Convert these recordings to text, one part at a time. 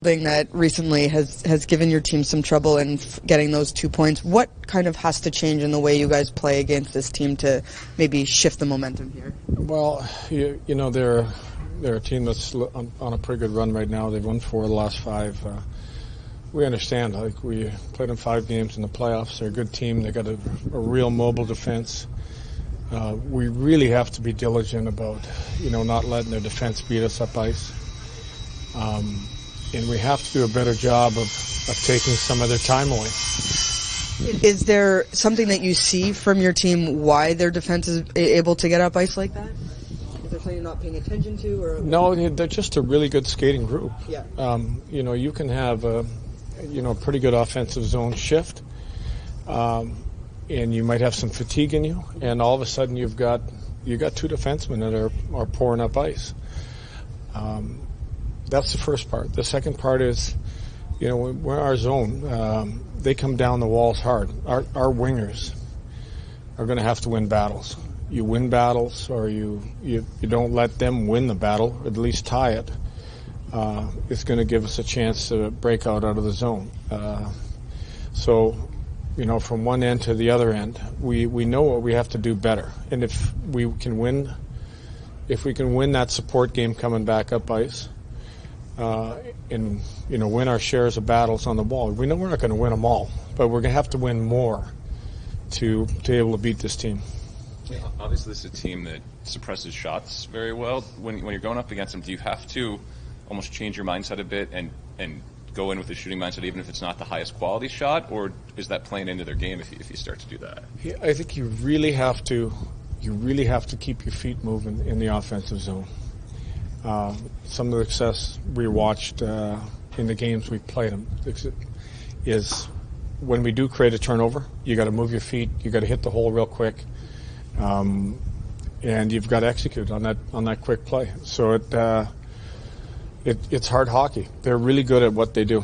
Thing that recently has given your team some trouble in getting those 2 points. What kind of has to change in the way you guys play against this team to maybe shift the momentum here? Well, you know they're a team that's on a pretty good run right now. They've won 4 of the last 5. We understand. Like, we played them 5 games in the playoffs. They're a good team. They got a real mobile defense. We really have to be diligent about not letting their defense beat us up ice. And we have to do a better job of taking some of their time away. Is there something that you see from your team why their defense is able to get up ice like that? Is there something you're not paying attention to? Or no, they're just a really good skating group. Yeah. You can have a pretty good offensive zone shift, and you might have some fatigue in you, and all of a sudden you got 2 defensemen that are pouring up ice. That's the first part. The second part is, we're our zone. They come down the walls hard. Our wingers are going to have to win battles. You win battles, or you don't let them win the battle, or at least tie it. It's going to give us a chance to break out of the zone. So, from one end to the other end, we know what we have to do better. And if we can win that support game coming back up ice, and win our shares of battles on the wall. We know we're not going to win them all, but we're going to have to win more to be able to beat this team. Obviously, this is a team that suppresses shots very well. When you're going up against them, do you have to almost change your mindset a bit and go in with a shooting mindset, even if it's not the highest quality shot, or is that playing into their game if you start to do that? Yeah, I think you really have to keep your feet moving in the offensive zone. Some of the success we watched in the games we played them is when we do create a turnover, you got to move your feet, you got to hit the hole real quick, and you've got to execute on that quick play. So it's hard hockey. They're really good at what they do.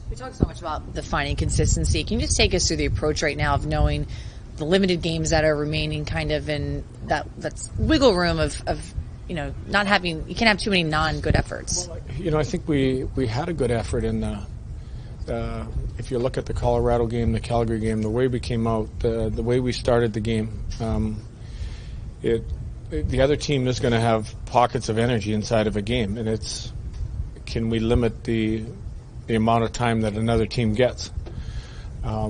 We talk so much about the finding consistency. Can you just take us through the approach right now of knowing the limited games that are remaining, kind of in that's wiggle room of not having, you can't have too many non-good efforts. Well, I think we had a good effort in if you look at the Colorado game, the Calgary game, the way we came out, the way we started the game, the other team is going to have pockets of energy inside of a game, and can we limit the amount of time that another team gets? I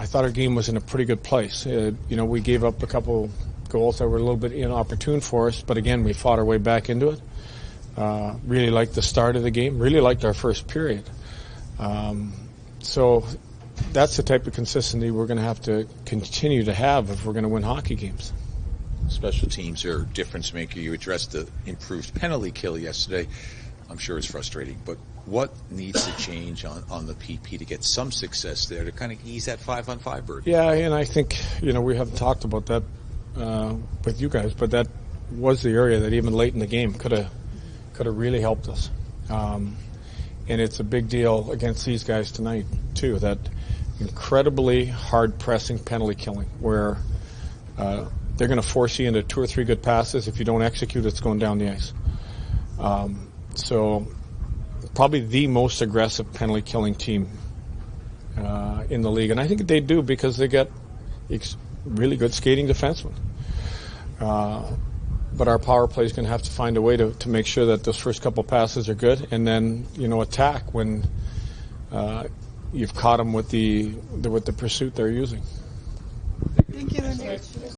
thought our game was in a pretty good place. We gave up a couple goals that were a little bit inopportune for us, but again, we fought our way back into it. Really liked the start of the game, really liked our first period. So that's the type of consistency we're going to have to continue to have if we're going to win hockey games. Special teams are a difference maker. You addressed the improved penalty kill yesterday. I'm sure it's frustrating, but what needs to change on the PP to get some success there to kind of ease that 5-on-5 burden? Yeah, and I think, we haven't talked about that with you guys, but that was the area that even late in the game could have really helped us. And it's a big deal against these guys tonight too, that incredibly hard pressing penalty killing where they're going to force you into 2 or 3 good passes. If you don't execute, it's going down the ice. So probably the most aggressive penalty killing team in the league, and I think they do because they get really good skating defensemen. But our power play is going to have to find a way to make sure that those first couple passes are good, and then attack when you've caught them with the pursuit they're using. Thank you.